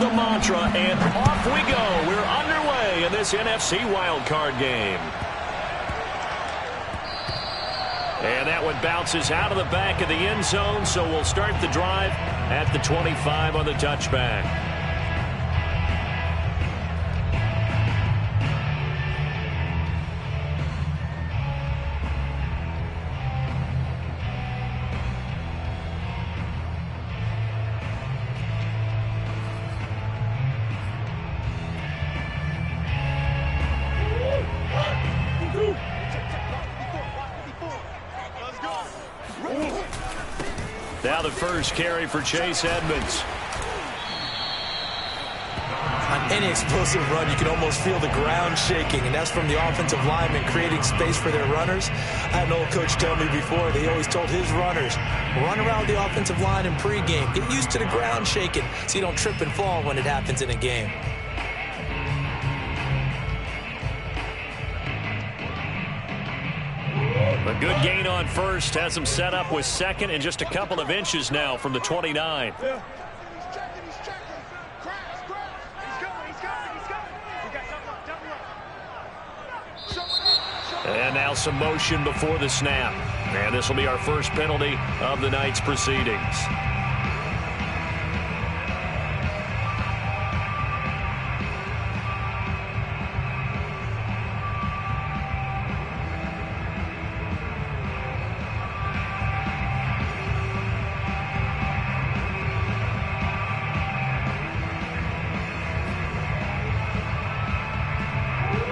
the mantra, and off we go. We're underway in this NFC wildcard game. And that one bounces out of the back of the end zone, so we'll start the drive at the 25 on the touchback. Now the first carry for Chase Edmonds. On any explosive run, you can almost feel the ground shaking, and that's from the offensive linemen creating space for their runners. I had an old coach tell me before, they always told his runners, run around the offensive line in pregame. Get used to the ground shaking so you don't trip and fall when it happens in a game. A good gain on first, has him set up with second and just a couple of inches now from the 29. And now some motion before the snap. And this will be our first penalty of the night's proceedings.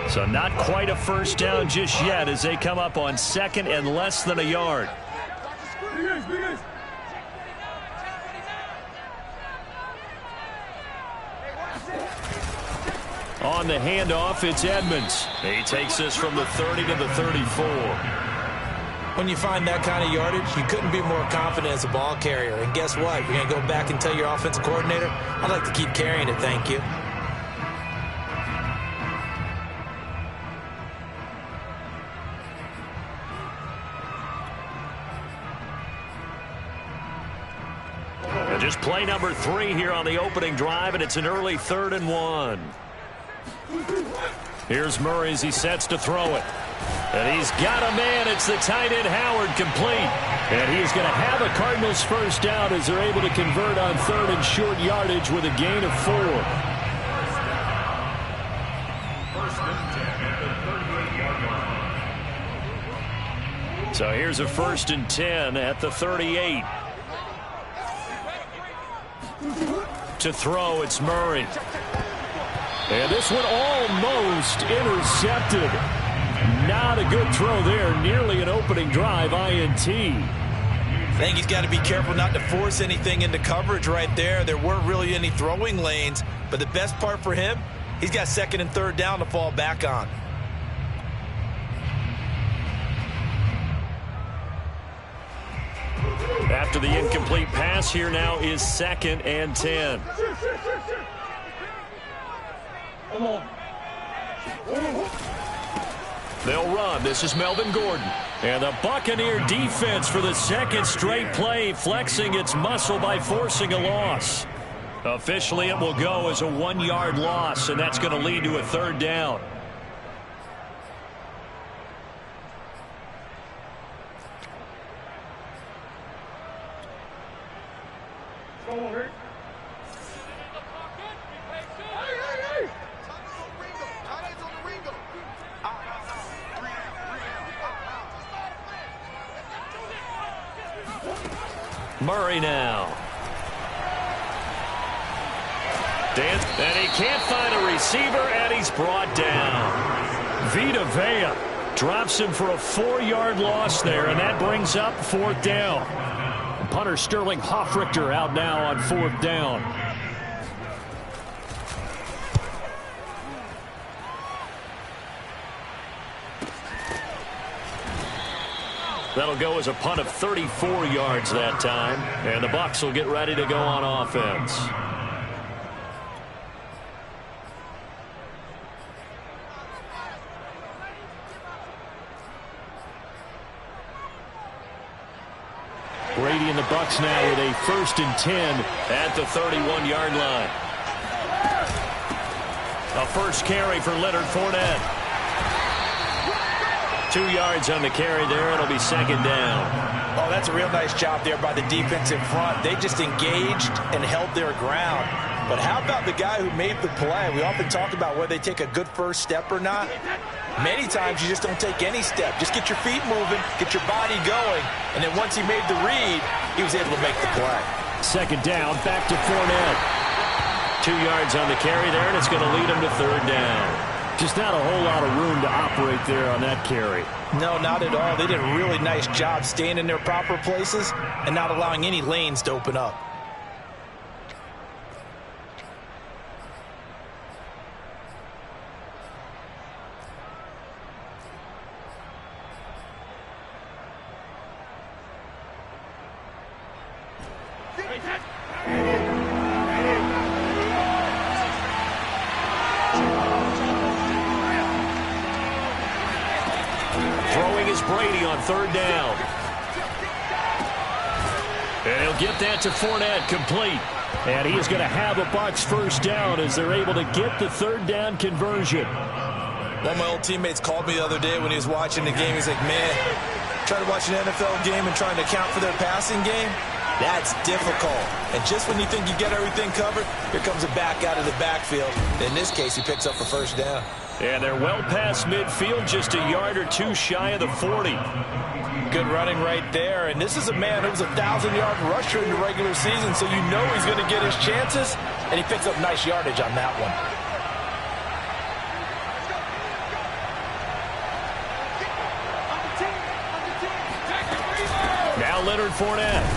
So not quite a first down just yet as they come up on second and less than a yard. On the handoff, it's Edmonds. He takes this from the 30 to the 34. When you find that kind of yardage, you couldn't be more confident as a ball carrier. And guess what? You're going to go back and tell your offensive coordinator, I'd like to keep carrying it, thank you. Just play number 3 here on the opening drive, and it's an early 3rd and 1. Here's Murray as he sets to throw it. And he's got a man. It's the tight end Howard, complete. And he's going to have a Cardinals first down as they're able to convert on 3rd and short yardage with a gain of 4. So here's a 1st and 10 at the 38. To throw, it's Murray. And this one almost intercepted. Not a good throw there. Nearly an opening drive INT. I think he's got to be careful not to force anything into coverage right there. There weren't really any throwing lanes. But the best part for him, he's got 2nd and 3rd down to fall back on. After the incomplete pass, here now is 2nd and 10. They'll run. This is Melvin Gordon. And the Buccaneer defense for the 2nd straight play, flexing its muscle by forcing a loss. Officially, it will go as a 1-yard loss, and that's going to lead to a 3rd down. Murray now. And he can't find a receiver, and he's brought down. Vita Vea drops him for a 4-yard loss there, and that brings up 4th down. And punter Sterling Hoffrichter out now on 4th down. That'll go as a punt of 34 yards that time. And the Bucs will get ready to go on offense. Brady and the Bucs now with a 1st and 10 at the 31-yard line. A first carry for Leonard Fournette. 2 yards on the carry there. It'll be second down. Oh, that's a real nice job there by the defense in front. They just engaged and held their ground. But how about the guy who made the play? We often talk about whether they take a good first step or not. Many times you just don't take any step. Just get your feet moving, get your body going, and then once he made the read, he was able to make the play. Second down, back to Fournette. 2 yards on the carry there, and it's going to lead him to third down. Just not a whole lot of room to operate there on that carry. No, not at all. They did a really nice job staying in their proper places and not allowing any lanes to open up. Throwing is Brady on third down. And he'll get that to Fournette, complete. And he is going to have a Bucs first down as they're able to get the third down conversion. One of my old teammates called me the other day when he was watching the game. He's like, man, trying to watch an NFL game and trying to account for their passing game, that's difficult. And just when you think you get everything covered, here comes a back out of the backfield. In this case, he picks up a first down. And they're well past midfield, just a yard or two shy of the 40. Good running right there. And this is a man who was a 1,000-yard rusher in the regular season, so you know he's going to get his chances. And he picks up nice yardage on that one. Now Leonard Fournette.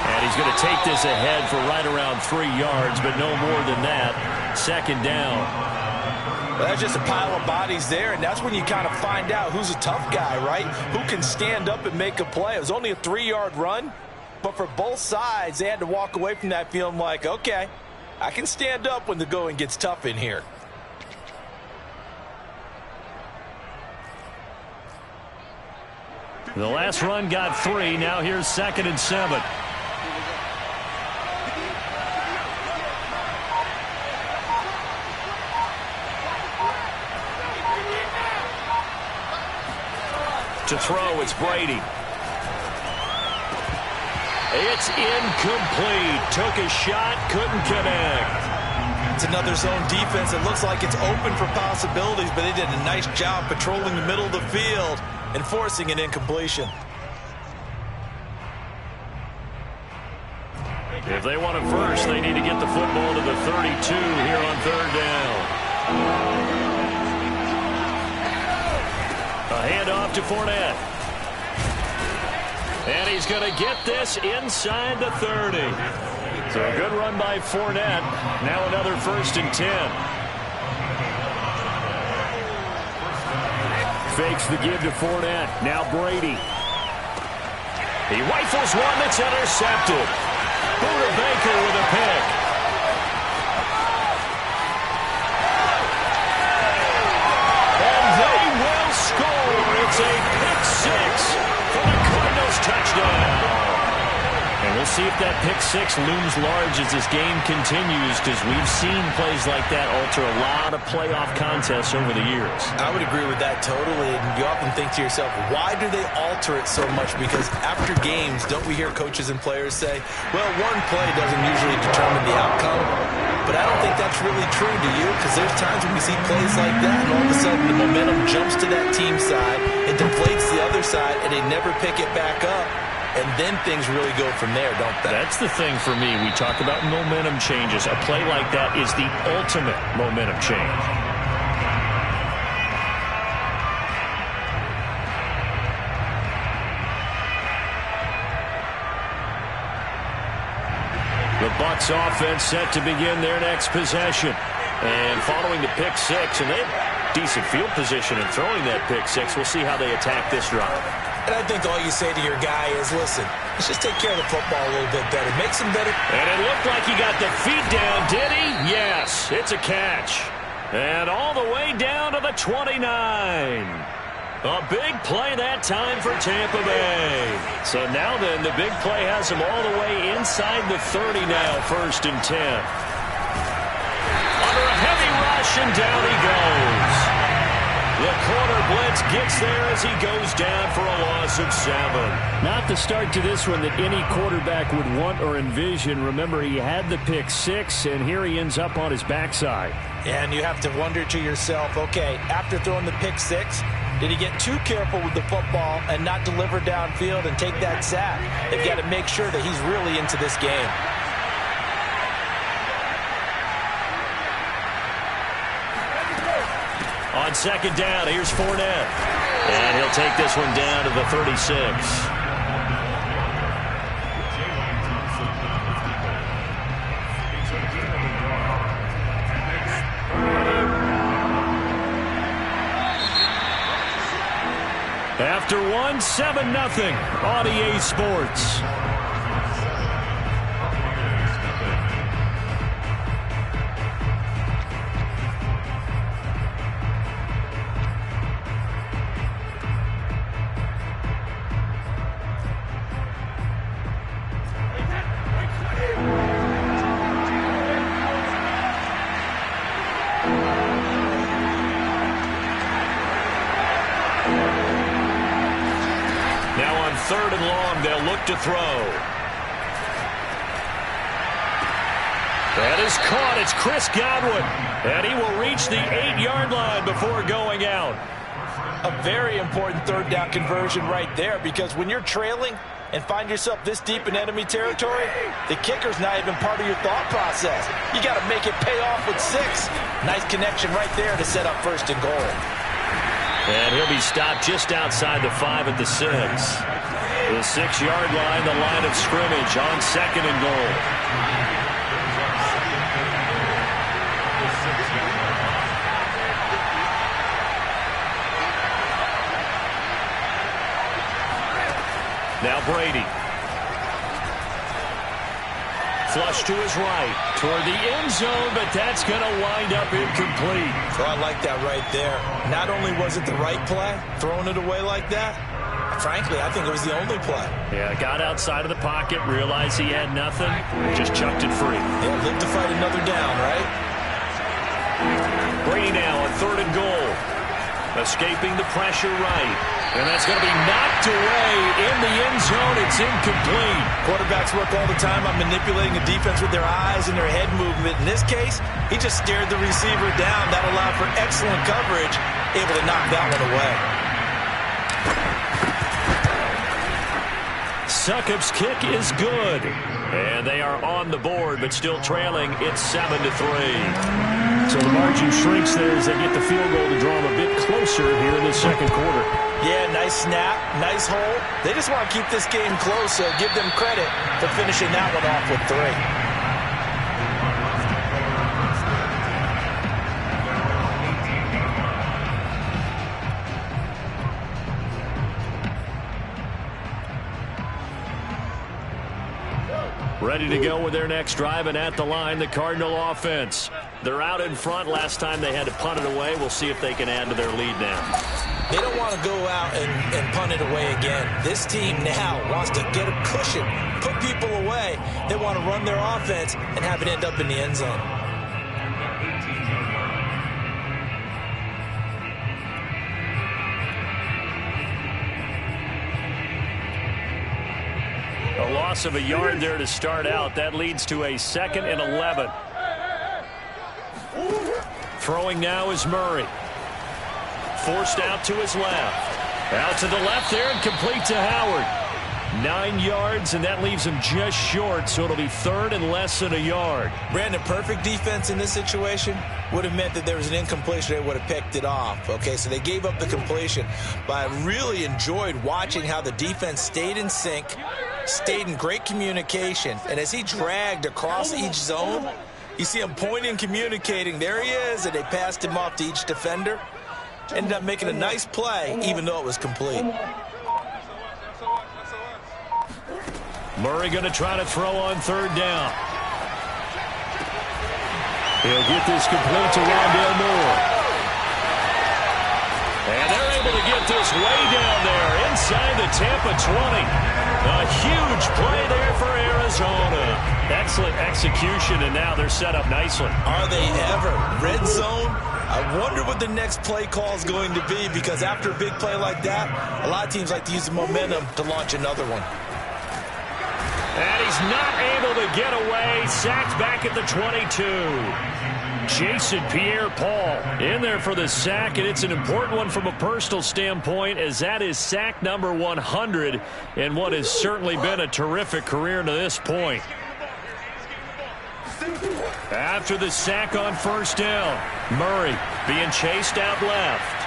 And he's going to take this ahead for right around 3 yards, but no more than that. Second down. Well, that's just a pile of bodies there, and that's when you kind of find out who's a tough guy, right? Who can stand up and make a play. It was only a 3-yard run, but for both sides, they had to walk away from that feeling like, okay, I can stand up when the going gets tough in here. The last run got 3. Now here's 2nd and 7. To throw, it's Brady. It's incomplete. Took a shot, couldn't connect. It's another zone defense. It looks like it's open for possibilities, but they did a nice job patrolling the middle of the field and forcing an incompletion. If they want it first, they need to get the football to the 32 here on third down. A handoff to Fournette. And he's going to get this inside the 30. So a good run by Fournette. Now another 1st and 10. Fakes the give to Fournette. Now Brady. He rifles one that's intercepted. Buda Baker with a pick. It's a pick 6 for the Cardinals touchdown. And we'll see if that pick 6 looms large as this game continues, because we've seen plays like that alter a lot of playoff contests over the years. I would agree with that totally. And you often think to yourself, why do they alter it so much? Because after games, don't we hear coaches and players say, well, one play doesn't usually determine the outcome. But I don't think that's really true, do you? Because there's times when we see plays like that, and all of a sudden the momentum jumps to that team side, it deflates the other side, and they never pick it back up. And then things really go from there, don't they? That's the thing for me. We talk about momentum changes. A play like that is the ultimate momentum change. The Bucs offense set to begin their next possession. And following the pick 6, and they have decent field position in throwing that pick 6. We'll see how they attack this drive. And I think all you say to your guy is, listen, let's just take care of the football a little bit better. Make some better. And it looked like he got the feet down, did he? Yes, it's a catch. And all the way down to the 29. A big play that time for Tampa Bay. So now then, the big play has them all the way inside the 30 now, 1st and 10. Under a heavy rush, and down he goes. The corner blitz gets there as he goes down for a loss of 7. Not the start to this one that any quarterback would want or envision. Remember, he had the pick 6, and here he ends up on his backside. And you have to wonder to yourself, okay, after throwing the pick 6, did he get too careful with the football and not deliver downfield and take that sack? They've got to make sure that he's really into this game. On second down, here's Fournette. And he'll take this one down to the 36. After 7-0 on EA Sports. Now on 3rd and long, they'll look to throw. That is caught. It's Chris Godwin. And he will reach the 8-yard line before going out. A very important 3rd down conversion right there, because when you're trailing and find yourself this deep in enemy territory, the kicker's not even part of your thought process. You got to make it pay off with 6. Nice connection right there to set up 1st and goal. And he'll be stopped just outside the 5 at the 6. The 6-yard line, the line of scrimmage on 2nd and goal. Now Brady. Flush to his right, toward the end zone, but that's going to wind up incomplete. So I like that right there. Not only was it the right play, throwing it away like that, frankly, I think it was the only play. Yeah, got outside of the pocket, realized he had nothing, just chucked it free. Yeah, live to fight another down, right? Brady now on 3rd and goal. Escaping the pressure right. And that's going to be knocked away in the end zone. It's incomplete. Quarterbacks work all the time on manipulating a defense with their eyes and their head movement. In this case, he just stared the receiver down. That allowed for excellent coverage, able to knock that one away. Succop's kick is good. And they are on the board, but still trailing. It's 7-3. So the margin shrinks there as they get the field goal to draw them a bit closer here in the 2nd quarter. Yeah, nice snap, nice hole. They just want to keep this game close, so give them credit for finishing that one off with 3. Ready to go with their next drive, and at the line, the Cardinal offense. They're out in front. Last time they had to punt it away. We'll see if they can add to their lead now. They don't want to go out and punt it away again. This team now wants to get a cushion, put people away. They want to run their offense and have it end up in the end zone. A loss of a yard there to start out. That leads to a 2nd and 11. Throwing now is Murray. Forced out to his left. Out to the left there and complete to Howard. 9 yards, and that leaves him just short, so it'll be 3rd and less than a yard. Brandon, perfect defense in this situation would have meant that there was an incompletion. They would have picked it off. Okay, so they gave up the completion. But I really enjoyed watching how the defense stayed in sync, stayed in great communication, and as he dragged across each zone, you see him pointing, communicating. There he is, and they passed him off to each defender. Ended up making a nice play, even though it was complete. Murray going to try to throw on 3rd down. He'll get this complete to Rondale Moore. And they're able to get this way down there inside the Tampa 20. A huge play there for Arizona. Excellent execution, and now they're set up nicely. Are they ever? Red zone, I wonder what the next play call is going to be, because after a big play like that, a lot of teams like to use the momentum to launch another one. And he's not able to get away. Sacked back at the 22. Jason Pierre-Paul in there for the sack, and it's an important one from a personal standpoint, as that is sack number 100 in what has certainly been a terrific career to this point. After the sack on first down, Murray being chased out left.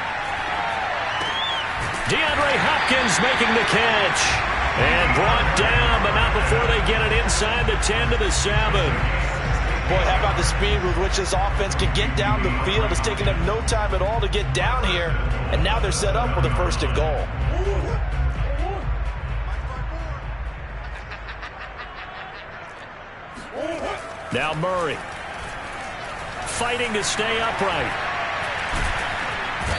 DeAndre Hopkins making the catch. And brought down, but not before they get it inside the 10 to the 7. Boy, how about the speed with which this offense can get down the field? It's taken them no time at all to get down here. And now they're set up with a 1st and goal. Now Murray fighting to stay upright.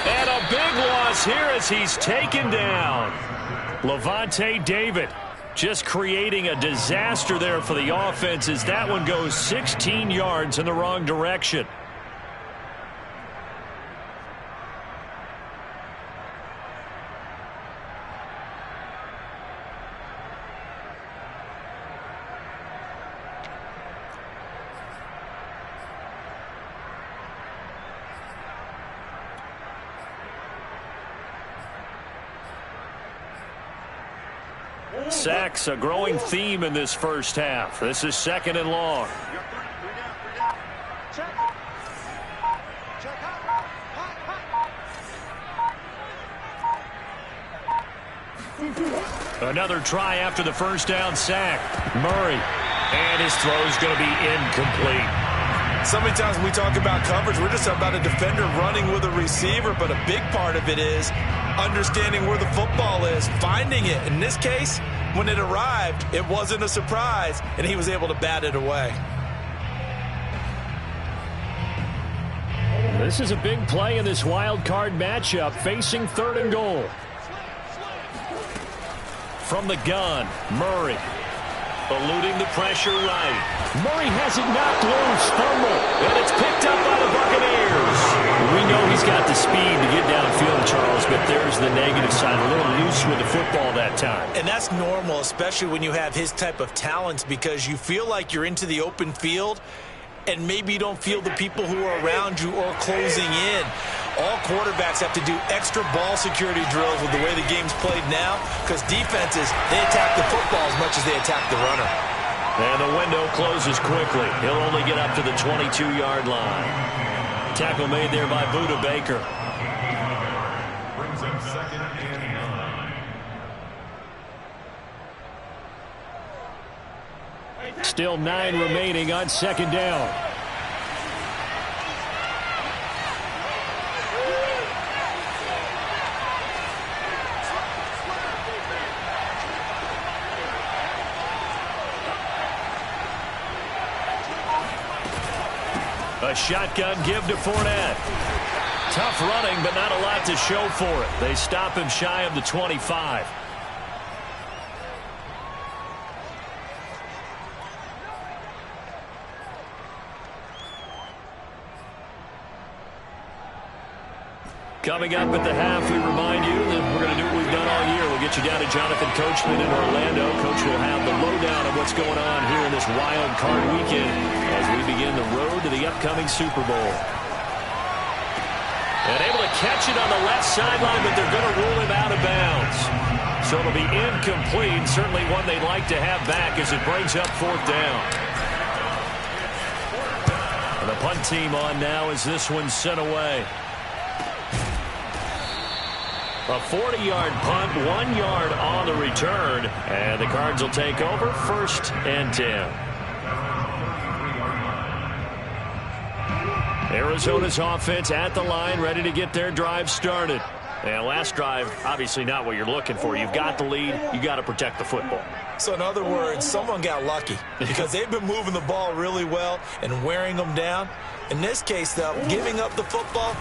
And a big loss here as he's taken down. Lavonte David just creating a disaster there for the offense as that one goes 16 yards in the wrong direction. Sacks, a growing theme in this first half. This is 2nd and long. Another try after the first down sack. Murray, and his throw is going to be incomplete. So many times when we talk about coverage, we're just about a defender running with a receiver, but a big part of it is understanding where the football is, finding it. In this case, when it arrived, it wasn't a surprise, and he was able to bat it away. This is a big play in this wild card matchup, facing 3rd and goal. From the gun, Murray eluding the pressure right. Murray has it knocked loose, fumble, and it's picked up by the Buccaneers. We know he's got the speed to get downfield, Charles, but there's the negative side, a little loose with the football that time. And that's normal, especially when you have his type of talents, because you feel like you're into the open field and maybe you don't feel the people who are around you or closing in. All quarterbacks have to do extra ball security drills with the way the game's played now, because defenses, they attack the football as much as they attack the runner. And the window closes quickly. He'll only get up to the 22-yard line. Tackle made there by Budda Baker. Brings up 2nd and 9. Still 9 remaining on 2nd down. A shotgun give to Fournette. Tough running, but not a lot to show for it. They stop him shy of the 25. Coming up at the half, we remind you that we're going to do what we've done all year. We'll get you down to Jonathan Coachman in Orlando. Coach will have the lowdown of what's going on here in this wild card weekend as we begin the road to the upcoming Super Bowl. And able to catch it on the left sideline, but they're going to rule him out of bounds. So it'll be incomplete, certainly one they'd like to have back as it brings up 4th down. And the punt team on now as this one's sent away. A 40-yard punt, 1 yard on the return, and the Cards will take over 1st and 10. Arizona's offense at the line, ready to get their drive started. And last drive, obviously not what you're looking for. You've got the lead. You got to protect the football. So in other words, someone got lucky because they've been moving the ball really well and wearing them down. In this case, though, giving up the football,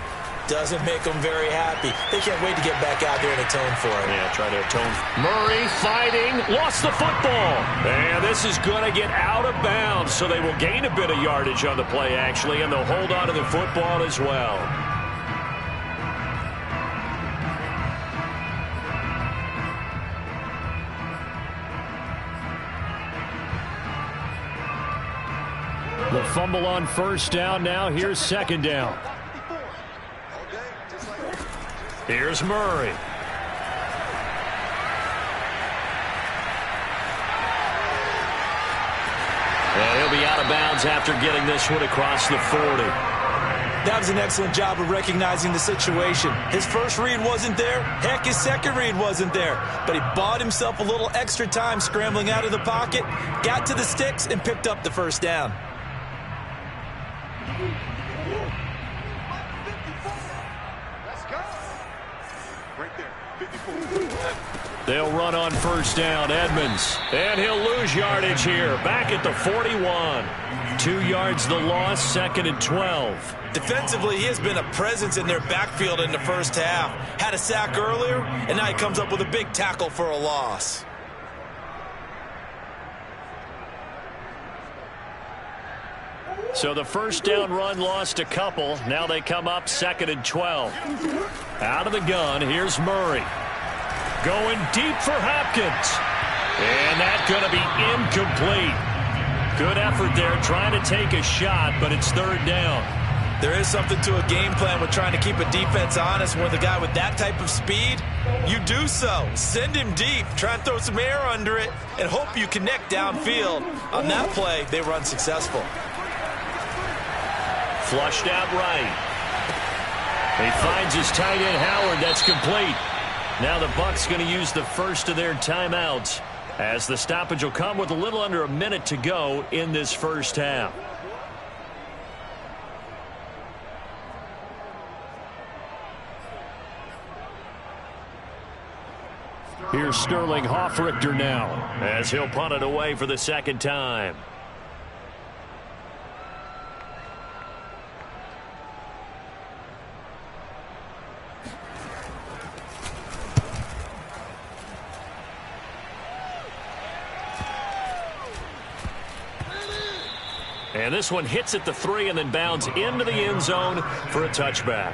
Doesn't make them very happy. They can't wait to get back out there and atone for it. Yeah, try to atone. Murray fighting, lost the football. And this is going to get out of bounds, so they will gain a bit of yardage on the play, actually, and they'll hold on to the football as well. The fumble on first down now. Here's second down. Here's Murray. And he'll be out of bounds after getting this one across the 40. That was an excellent job of recognizing the situation. His first read wasn't there. Heck, his second read wasn't there. But he bought himself a little extra time scrambling out of the pocket, got to the sticks, and picked up the first down. They'll run on first down, Edmonds. And he'll lose yardage here. Back at the 41. 2 yards the loss, second and 12. Defensively, he has been a presence in their backfield in the first half. Had a sack earlier, and now he comes up with a big tackle for a loss. So the first down run lost a couple. Now they come up second and 12. Out of the gun, here's Murray. Going deep for Hopkins. And that's going to be incomplete. Good effort there trying to take a shot, but it's third down. There is something to a game plan with trying to keep a defense honest. With a guy with that type of speed, you do so. Send him deep, try and throw some air under it, and hope you connect downfield. On that play, they run successful. Flushed out right. He finds his tight end, Howard. That's complete. Now the Bucs going to use the first of their timeouts as the stoppage will come with a little under a minute to go in this first half. Here's Sterling Hoffrichter now as he'll punt it away for the second time. And this one hits at the 3 and then bounds into the end zone for a touchback.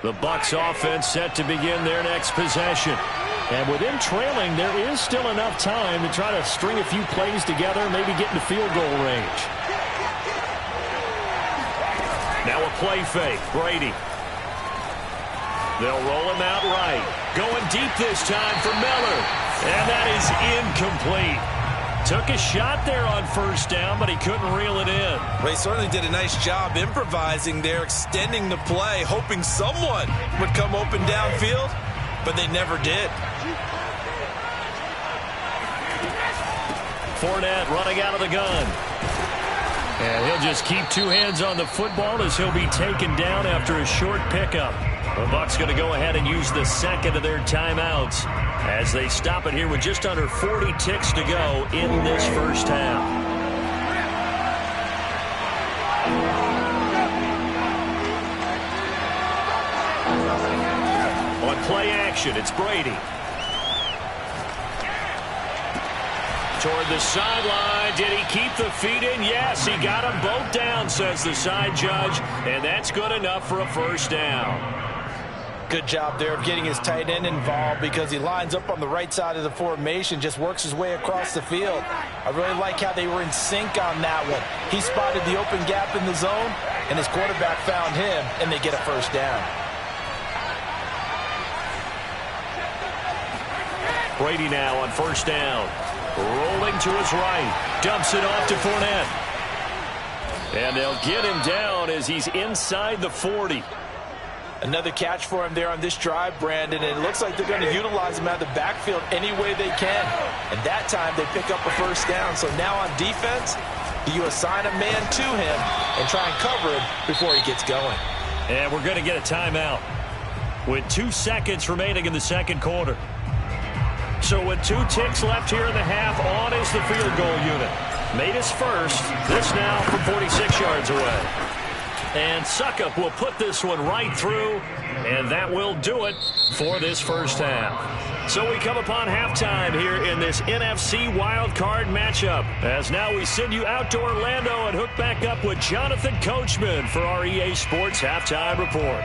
The Bucs offense set to begin their next possession. And within trailing, there is still enough time to try to string a few plays together, maybe get into field goal range. Now a play fake. Brady. They'll roll him out right. Going deep this time for Miller. And that is incomplete. Took a shot there on first down, but he couldn't reel it in. Well, he certainly did a nice job improvising there, extending the play, hoping someone would come open downfield, but they never did. Fournette running out of the gun. And he'll just keep 2 hands on the football as he'll be taken down after a short pickup. The Bucs going to go ahead and use the second of their timeouts as they stop it here with just under 40 ticks to go in this first half. On play action, it's Brady. Toward the sideline. Did he keep the feet in? Yes, he got them both down, says the side judge, and that's good enough for a first down. Good job there of getting his tight end involved because he lines up on the right side of the formation, just works his way across the field. I really like how they were in sync on that one. He spotted the open gap in the zone, and his quarterback found him, and they get a first down. Brady now on first down. Rolling to his right. Dumps it off to Fournette. And they'll get him down as he's inside the 40. Another catch for him there on this drive, Brandon, and it looks like they're going to utilize him out of the backfield any way they can. And that time they pick up a first down. So now on defense, do you assign a man to him and try and cover him before he gets going? And we're going to get a timeout with 2 seconds remaining in the second quarter. So with 2 ticks left here in the half, on is the field goal unit. made his first. This now from 46 yards away. And Succop will put this one right through, and that will do it for this first half. So we come upon halftime here in this NFC wildcard matchup, as now we send you out to Orlando and hook back up with Jonathan Coachman for our EA Sports Halftime Report.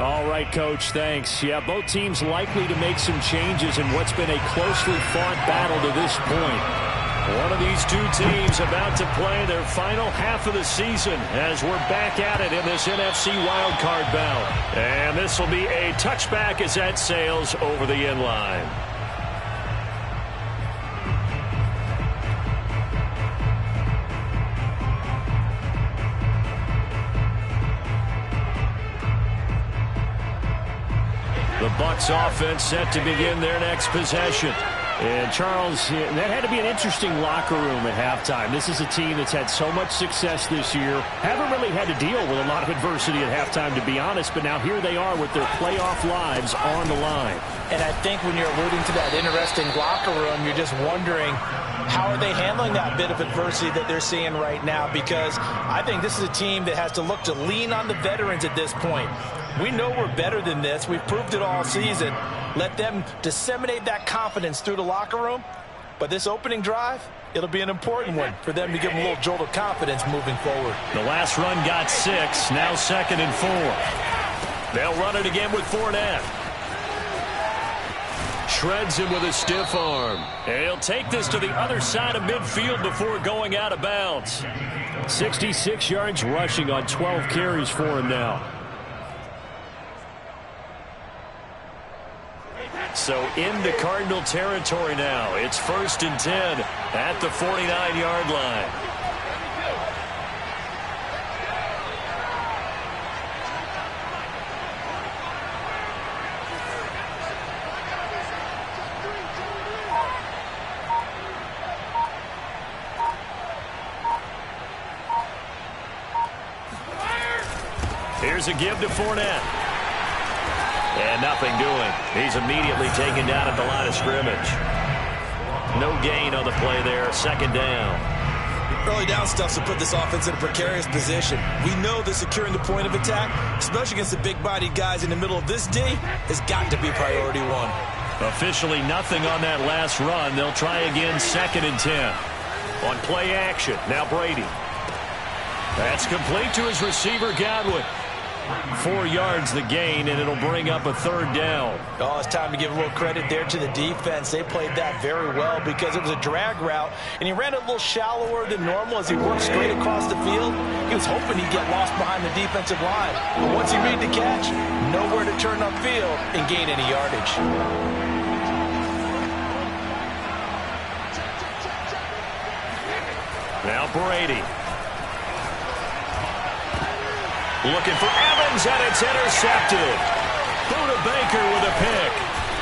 All right, Coach, thanks. Yeah, both teams likely to make some changes in what's been a closely fought battle to this point. One of these two teams about to play their final half of the season as we're back at it in this NFC wildcard bout. And this will be a touchback as that sails over the end line. The Bucs offense set to begin their next possession. And, Charles, that had to be an interesting locker room at halftime. This is a team that's had so much success this year. Haven't really had to deal with a lot of adversity at halftime, to be honest. But now here they are with their playoff lives on the line. And I think when you're alluding to that interesting locker room, you're just wondering, how are they handling that bit of adversity that they're seeing right now? Because I think this is a team that has to look to lean on the veterans at this point. We know we're better than this. We've proved it all season. Let them disseminate that confidence through the locker room. But this opening drive, it'll be an important one for them to give them a little jolt of confidence moving forward. The last run got 6, now 2nd and 4. They'll run it again with Fournette. Shreds him with a stiff arm. And he'll take this to the other side of midfield before going out of bounds. 66 yards rushing on 12 carries for him now. So into Cardinal territory now. It's 1st and 10 at the 49-yard line. Here's a give to Fournette. And nothing doing. He's immediately taken down at the line of scrimmage. No gain on the play there. 2nd down. Early down stuff to put this offense in a precarious position. We know that securing the point of attack, especially against the big-bodied guys in the middle of this D, has got to be priority one. Officially nothing on that last run. They'll try again 2nd and 10. On play action, now Brady. That's complete to his receiver, Godwin. 4 yards the gain, and it'll bring up a 3rd down. Oh, it's time to give a little credit there to the defense. They played that very well because it was a drag route, and he ran a little shallower than normal as he worked straight across the field. He was hoping he'd get lost behind the defensive line. But once he made the catch, nowhere to turn upfield and gain any yardage. Now Brady. Looking for Evans, and it's intercepted. Budda Baker with a pick.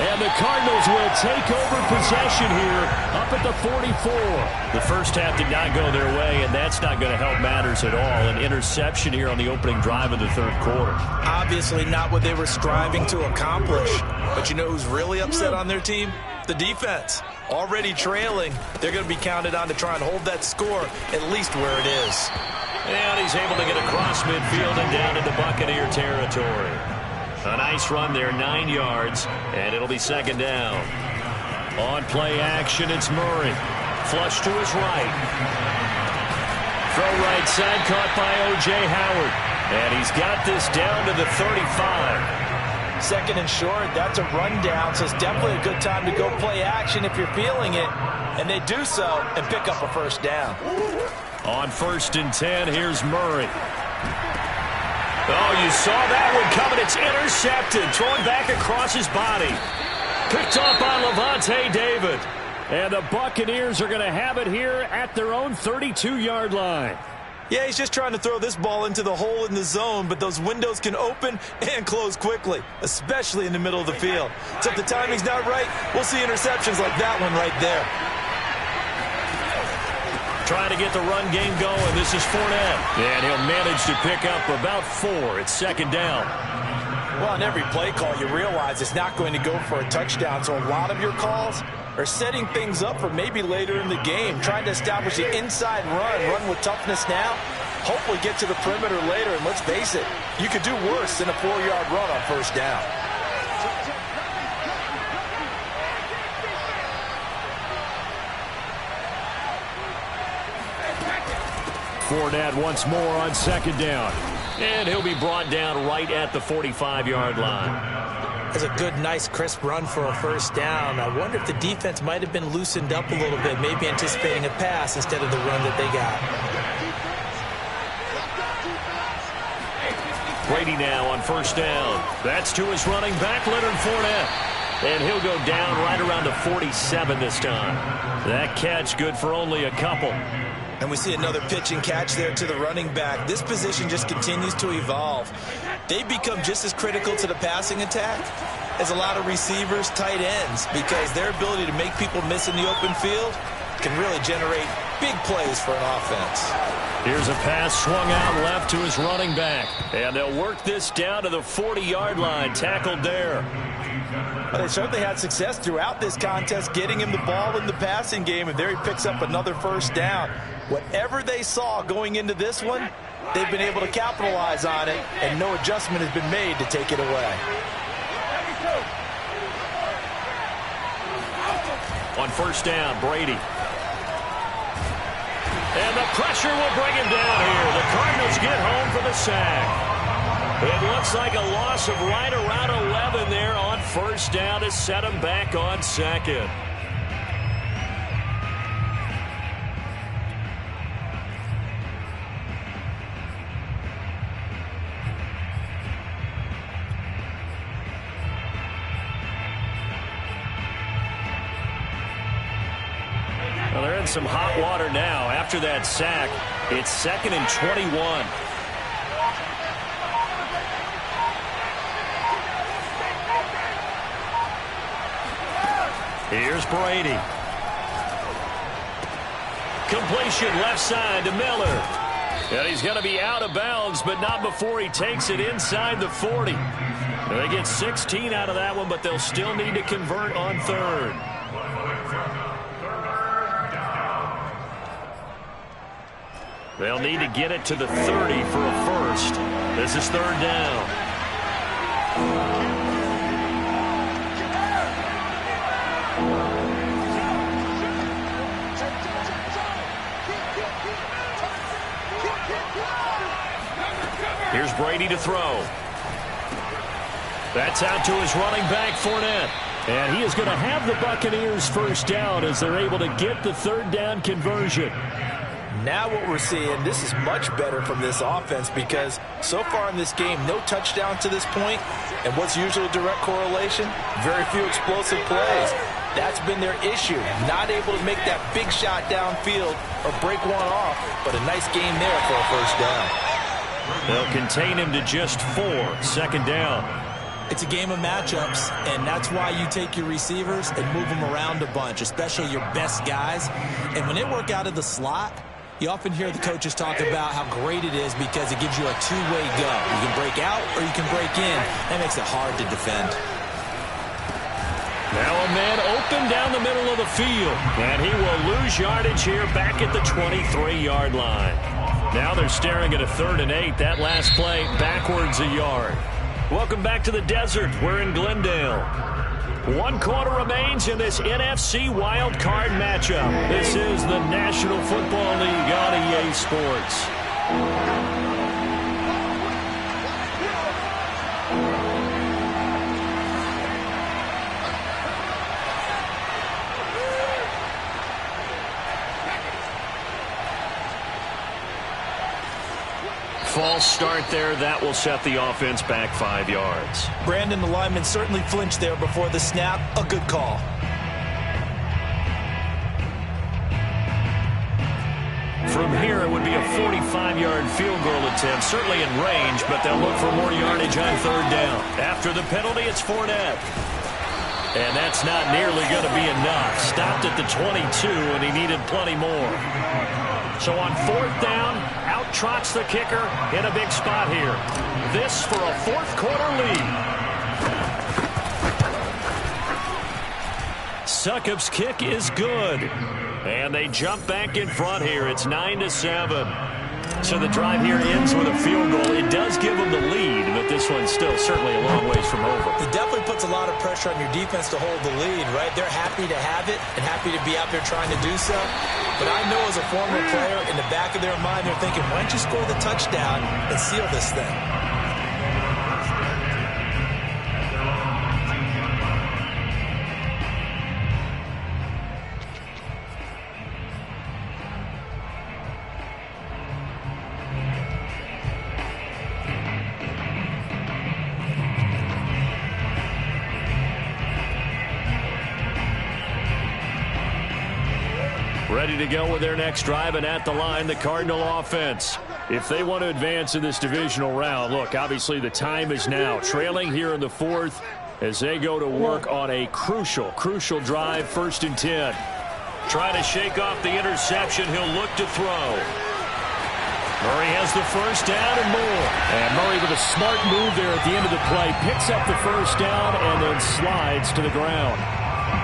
And the Cardinals will take over possession here up at the 44. The first half did not go their way, and that's not going to help matters at all. An interception here on the opening drive of the 3rd quarter. Obviously not what they were striving to accomplish. But you know who's really upset on their team? The defense. Already trailing, they're going to be counted on to try and hold that score at least where it is. And he's able to get across midfield and down into Buccaneer territory. A nice run there, 9 yards, and it'll be 2nd down. On play action, it's Murray. Flush to his right. Throw right side, caught by O.J. Howard. And he's got this down to the 35. 2nd and short, that's a rundown, so it's definitely a good time to go play action if you're feeling it. And they do so and pick up a 1st down. On 1st and 10, here's Murray. Oh, you saw that one coming. It's intercepted. Throwing back across his body. Picked off by Lavonte David. And the Buccaneers are going to have it here at their own 32-yard line. Yeah, he's just trying to throw this ball into the hole in the zone, but those windows can open and close quickly, especially in the middle of the field. So if the timing's not right, we'll see interceptions like that one right there. trying to get the run game going. This is Fournette. And he'll manage to pick up about 4. It's second down. Well, on every play call, you realize it's not going to go for a touchdown. So a lot of your calls are setting things up for maybe later in the game, trying to establish the inside run with toughness now, hopefully get to the perimeter later. And let's face it, you could do worse than a 4-yard run on first down. Fournette once more on second down. And he'll be brought down right at the 45-yard line. That's a good, nice, crisp run for a first down. I wonder if the defense might have been loosened up a little bit, maybe anticipating a pass instead of the run that they got. Brady now on first down. That's to his running back, Leonard Fournette. And he'll go down right around the 47 this time. That catch good for only a couple. And we see another pitch and catch there to the running back. This position just continues to evolve. They become just as critical to the passing attack as a lot of receivers, tight ends, because their ability to make people miss in the open field can really generate big plays for an offense. Here's a pass swung out left to his running back. And they'll work this down to the 40-yard line, tackled there. But they certainly had success throughout this contest, getting him the ball in the passing game, and there he picks up another first down. Whatever they saw going into this one, they've been able to capitalize on it, and no adjustment has been made to take it away. On first down, Brady. And the pressure will bring him down here. The Cardinals get home for the sack. It looks like a loss of right around 11 there on first down to set him back on second. Well, they're in some hot water now. After that sack, it's 2nd and 21. Here's Brady. Completion left side to Miller. And he's going to be out of bounds, but not before he takes it inside the 40. They get 16 out of that one, but they'll still need to convert on third. They'll need to get it to the 30 for a first. This is third down. Here's Brady to throw. That's out to his running back, Fournette. And he is going to have the Buccaneers first down as they're able to get the third down conversion. Now what we're seeing, this is much better from this offense because so far in this game, no touchdown to this point. And what's usually a direct correlation? Very few explosive plays. That's been their issue. Not able to make that big shot downfield or break one off, but a nice game there for a first down. They'll contain him to just 4, second down. It's a game of matchups, and that's why you take your receivers and move them around a bunch, especially your best guys. And when they work out of the slot, you often hear the coaches talk about how great it is because it gives you a two-way go. You can break out or you can break in. That makes it hard to defend. Now a man open down the middle of the field. And he will lose yardage here back at the 23-yard line. Now they're staring at a 3rd and 8. That last play backwards a yard. Welcome back to the desert. We're in Glendale. 1 quarter remains in this NFC Wild Card matchup. This is the National Football League on EA Sports. False start there. That will set the offense back 5 yards. Brandon, the lineman certainly flinched there before the snap. A good call. From here, it would be a 45-yard field goal attempt, certainly in range, but they'll look for more yardage on 3rd down. After the penalty, it's Fournette. And that's not nearly going to be enough. Stopped at the 22, and he needed plenty more. So on 4th down, out trots the kicker in a big spot here. This for a fourth-quarter lead. Succop's kick is good. And they jump back in front here. It's 9-7. So the drive here ends with a field goal. It does give them the lead, but this one's still certainly a long ways from over. It definitely puts a lot of pressure on your defense to hold the lead, right? They're happy to have it and happy to be out there trying to do so. But I know as a former player, in the back of their mind, they're thinking, why don't you score the touchdown and seal this thing? Ready to go with their next drive, and at the line, the Cardinal offense. If they want to advance in this divisional round, look, obviously the time is now. Trailing here in the 4th as they go to work on a crucial drive, 1st and 10. Trying to shake off the interception. He'll look to throw. Murray has the 1st down and more. And Murray with a smart move there at the end of the play. Picks up the 1st down and then slides to the ground.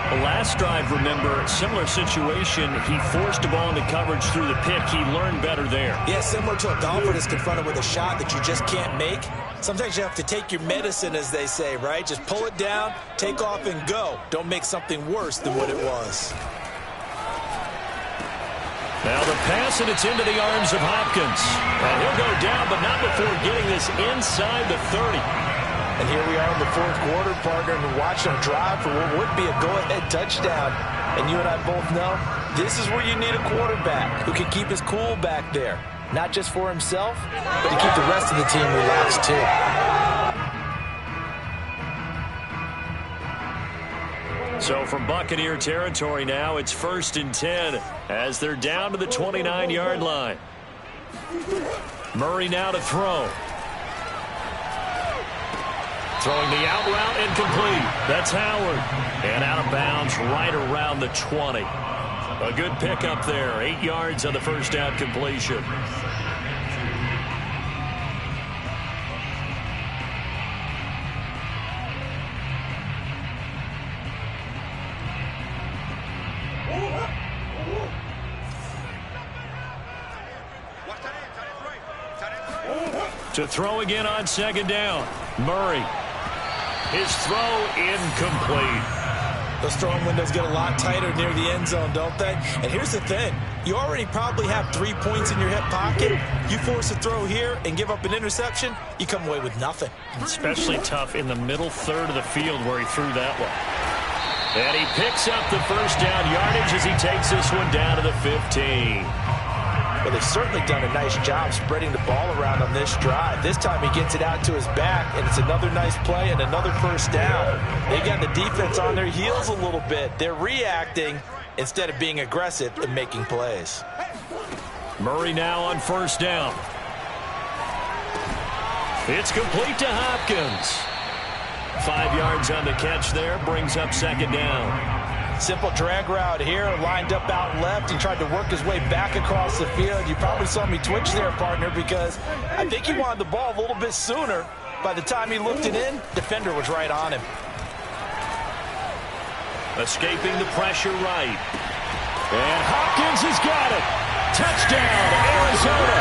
The last drive, remember, similar situation. He forced a ball into coverage through the pick. He learned better there. Yeah, similar to a golfer that's confronted with a shot that you just can't make. Sometimes you have to take your medicine, as they say, right? Just pull it down, take off, and go. Don't make something worse than what it was. Now the pass, and it's into the arms of Hopkins. And he'll go down, but not before getting this inside the 30. And here we are in the 4th quarter, partner, and watching them drive for what would be a go-ahead touchdown. And you and I both know this is where you need a quarterback who can keep his cool back there. Not just for himself, but to keep the rest of the team relaxed too. So from Buccaneer territory now, it's 1st and 10 as they're down to the 29-yard line. Murray now to throw. Throwing the out route incomplete. That's Howard. And out of bounds right around the 20. A good pickup there. 8 yards on the 1st down completion. To throw again on 2nd down. Murray. His throw incomplete. Those throwing windows get a lot tighter near the end zone, don't they? And here's the thing. You already probably have 3 points in your hip pocket. You force a throw here and give up an interception, you come away with nothing. Especially tough in the middle third of the field where he threw that one. And he picks up the 1st down yardage as he takes this one down to the 15. Well, they've certainly done a nice job spreading the ball around on this drive. This time he gets it out to his back, and it's another nice play and another 1st down. They got the defense on their heels a little bit. They're reacting instead of being aggressive and making plays. Murray now on 1st down. It's complete to Hopkins. 5 yards on the catch there, brings up 2nd down. Simple drag route here, lined up out left. He tried to work his way back across the field. You probably saw me twitch there, partner, because I think he wanted the ball a little bit sooner. By the time he looked it in, defender was right on him. Escaping the pressure right. And Hopkins has got it. Touchdown, Arizona.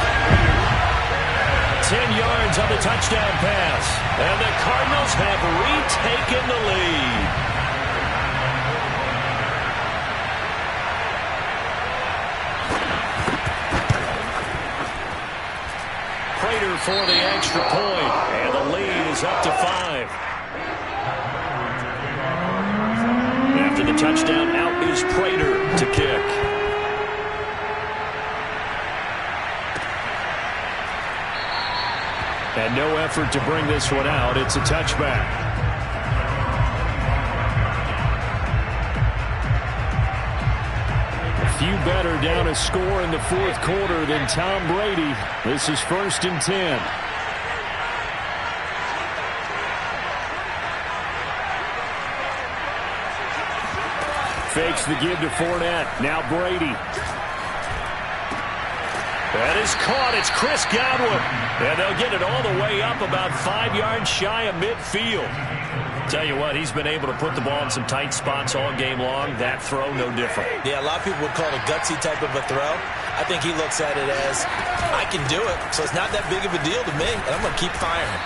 10 yards on the touchdown pass. And the Cardinals have retaken the lead. Prater for the extra point, and the lead is up to 5. After the touchdown, out is Prater to kick. And no effort to bring this one out. It's a touchback. Few better down a score in the 4th quarter than Tom Brady. This is 1st and 10. Fakes the give to Fournette. Now Brady. That is caught. It's Chris Godwin. And they'll get it all the way up about 5 yards shy of midfield. Tell you what, he's been able to put the ball in some tight spots all game long. That throw, no different. Yeah, a lot of people would call it a gutsy type of a throw. I think he looks at it as, I can do it, so it's not that big of a deal to me, and I'm going to keep firing.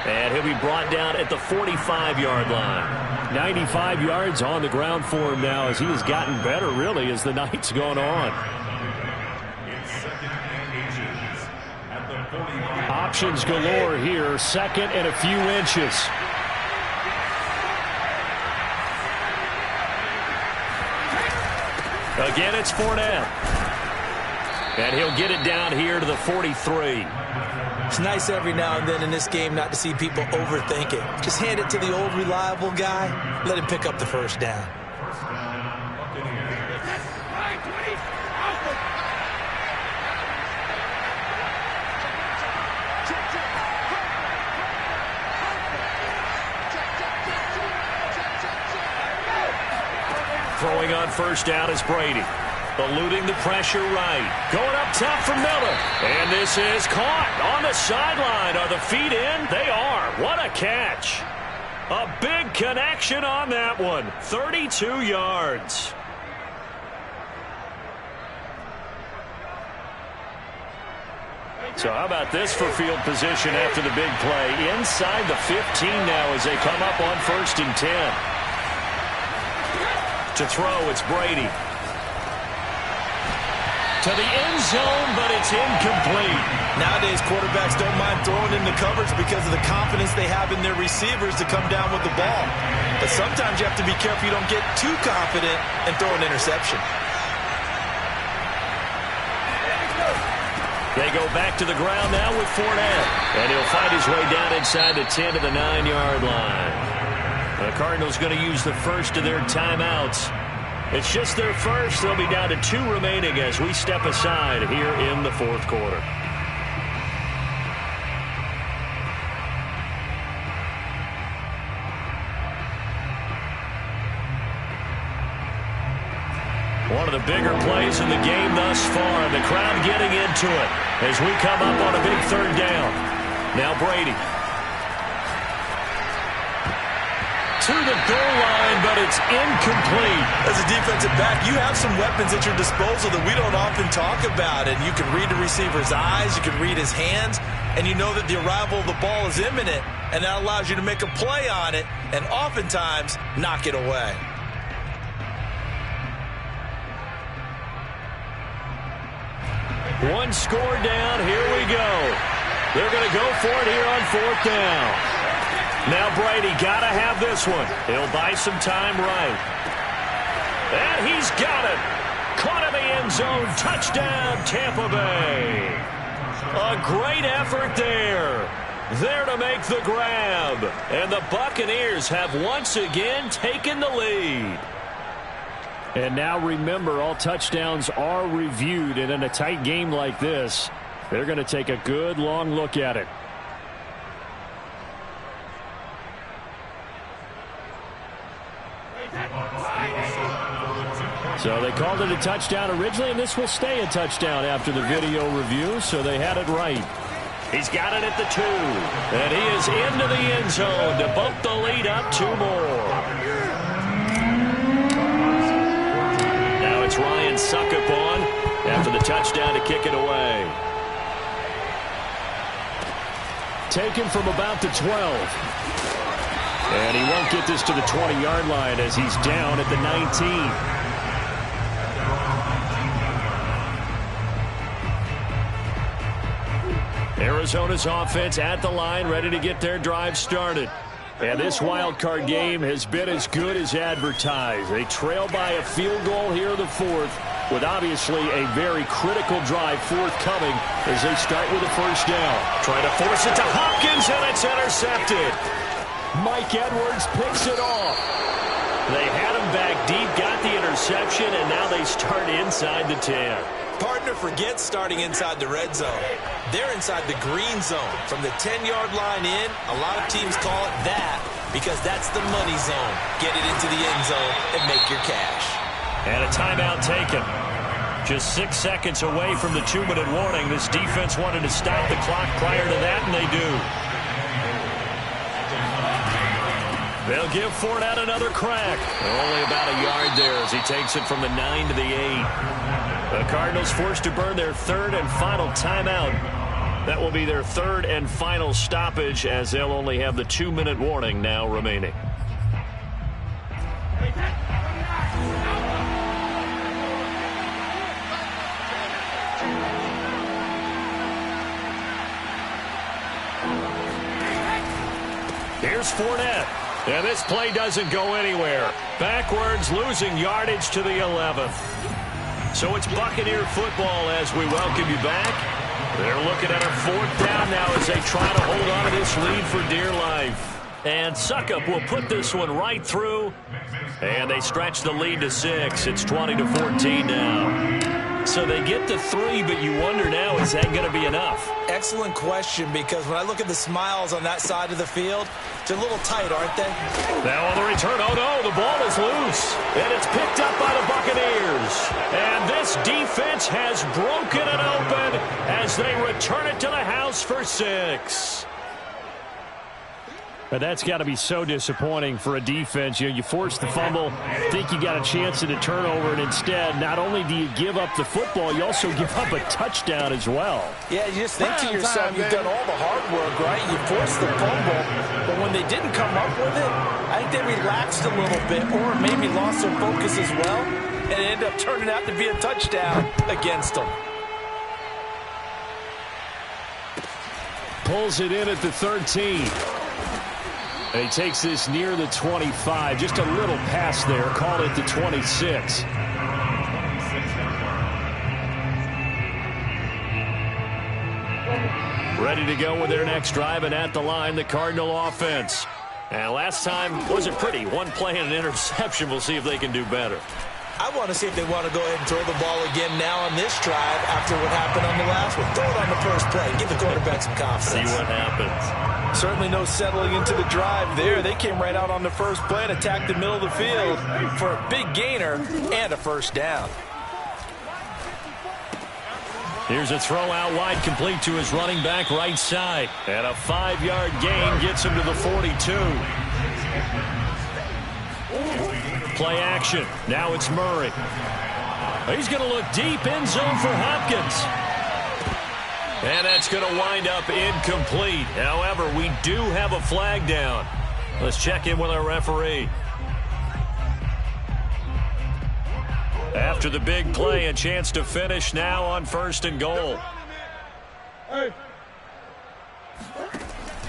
And he'll be brought down at the 45-yard line. 95 yards on the ground for him now as he has gotten better, really, as the night's gone on. Options galore here. Second and a few inches. Again, it's Fournette. And he'll get it down here to the 43. It's nice every now and then in this game not to see people overthink it. Just hand it to the old reliable guy. Let him pick up the first down. Throwing on first down is Brady. Eluding the pressure right. Going up top for Miller. And this is caught on the sideline. Are the feet in? They are. What a catch. A big connection on that one. 32 yards. So how about this for field position after the big play? Inside the 15 now as they come up on 1st and 10. To throw, it's Brady. To the end zone, but it's incomplete. Nowadays, quarterbacks don't mind throwing into coverage because of the confidence they have in their receivers to come down with the ball. But sometimes you have to be careful you don't get too confident and throw an interception. They go back to the ground now with Fournette. And he'll find his way down inside the 10 to the 9-yard line. The Cardinals going to use the first of their timeouts. It's just their first. They'll be down to 2 remaining as we step aside here in the 4th quarter. One of the bigger plays in the game thus far. The crowd getting into it as we come up on a big 3rd down. Now Brady. To the goal line, but it's incomplete. As a defensive back, you have some weapons at your disposal that we don't often talk about. And you can read the receiver's eyes, you can read his hands, and you know that the arrival of the ball is imminent. And that allows you to make a play on it and oftentimes knock it away. One score down. Here we go. They're going to go for it here on 4th down. Now Brady got to have this one. He'll buy some time right. And he's got it. Caught in the end zone. Touchdown, Tampa Bay. A great effort there. There to make the grab. And the Buccaneers have once again taken the lead. And now remember, all touchdowns are reviewed. And in a tight game like this, they're going to take a good long look at it. So they called it a touchdown originally, and this will stay a touchdown after the video review, so they had it right. He's got it at the 2. And he is into the end zone to bump the lead up 2 more. Now it's Ryan Succop on after the touchdown to kick it away. Taken from about the 12. And he won't get this to the 20-yard line as he's down at the 19. Arizona's offense at the line, ready to get their drive started. And this wild card game has been as good as advertised. They trail by a field goal here in the 4th, with obviously a very critical drive forthcoming as they start with a first down. Trying to force it to Hopkins, and it's intercepted. Mike Edwards picks it off. They had him back deep, got the interception, and now they start inside the 10. Partner forgets starting inside the red zone. They're inside the green zone. From the 10-yard line in, a lot of teams call it that because that's the money zone. Get it into the end zone and make your cash. And a timeout taken. Just 6 seconds away from the 2-minute warning. This defense wanted to stop the clock prior to that, and they do. They'll give Fournette another crack. Only about a yard there as he takes it from the 9 to the 8. The Cardinals forced to burn their third and final timeout. That will be their third and final stoppage as they'll only have the 2-minute warning now remaining. Here's Fournette. And this play doesn't go anywhere. Backwards, losing yardage to the 11th. So it's Buccaneer football as we welcome you back. They're looking at a 4th down now as they try to hold on to this lead for dear life. And Suckup will put this one right through. And they stretch the lead to 6. It's 20-14 now. So they get to 3, but you wonder now, is that going to be enough? Excellent question, because when I look at the smiles on that side of the field, they're a little tight, aren't they? Now on the return, oh no, the ball is loose. And it's picked up by the Buccaneers. And this defense has broken it open as they return it to the house for 6. But that's got to be so disappointing for a defense. You know, you force the fumble, think you got a chance at a turnover, and instead, not only do you give up the football, you also give up a touchdown as well. Yeah, you just think to yourself, you've done all the hard work, right? You forced the fumble, but when they didn't come up with it, I think they relaxed a little bit, or maybe lost their focus as well, and it ended up turning out to be a touchdown against them. Pulls it in at the 13. And he takes this near the 25. Just a little pass there. Call it the 26. Ready to go with their next drive, and at the line, the Cardinal offense. And last time wasn't pretty. One play and an interception. We'll see if they can do better. I want to see if they want to go ahead and throw the ball again now on this drive after what happened on the last one. Throw it on the first play. Give the quarterback some confidence. See what happens. Certainly no settling into the drive there. They came right out on the first play and attacked the middle of the field for a big gainer and a first down. Here's a throw out wide, complete to his running back right side. And a 5-yard gain gets him to the 42. Play action. Now it's Murray. He's going to look deep, end zone for Hopkins. And that's going to wind up incomplete. However, we do have a flag down. Let's check in with our referee. After the big play, a chance to finish now on 1st and goal.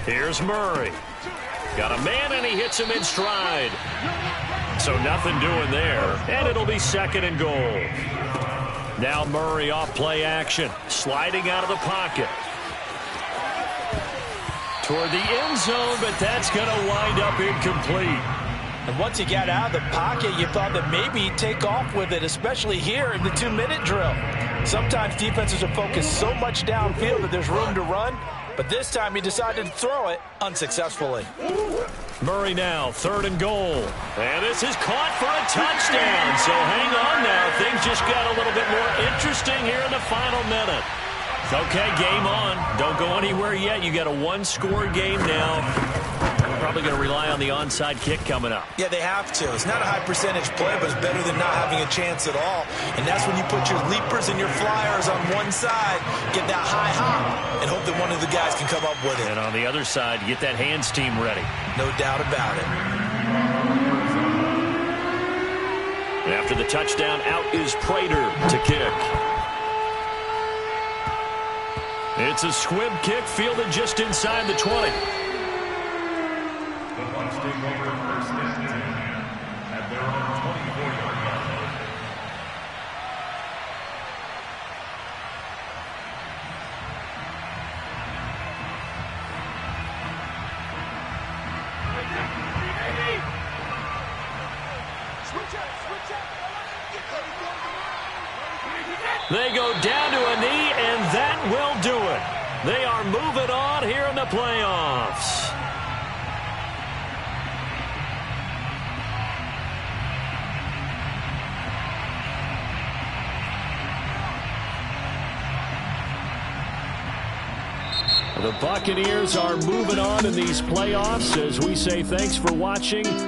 Here's Murray. Got a man, and he hits him in stride. So nothing doing there. And it'll be 2nd and goal. Now Murray off play action. Sliding out of the pocket. Toward the end zone, but that's going to wind up incomplete. And once he got out of the pocket, you thought that maybe he'd take off with it, especially here in the 2-minute drill. Sometimes defenses are focused so much downfield that there's room to run, but this time he decided to throw it unsuccessfully. Murray now, 3rd and goal. And this is caught for a touchdown. So hang on now. Things just got a little bit more interesting here in the final minute. Okay, game on. Don't go anywhere yet. You got a 1-score game now. Probably going to rely on the onside kick coming up. Yeah, they have to. It's not a high percentage play, but it's better than not having a chance at all. And that's when you put your leapers and your flyers on one side, get that high hop, and hope that one of the guys can come up with it. And on the other side, get that hands team ready. No doubt about it. After the touchdown, out is Prater to kick. It's a squib kick fielded just inside the 20. The Bucs take over 1st and 10 at their own 24-yard line. They go down to a knee, and that will do it. They are moving on here in the playoffs. The Buccaneers are moving on in these playoffs as we say thanks for watching.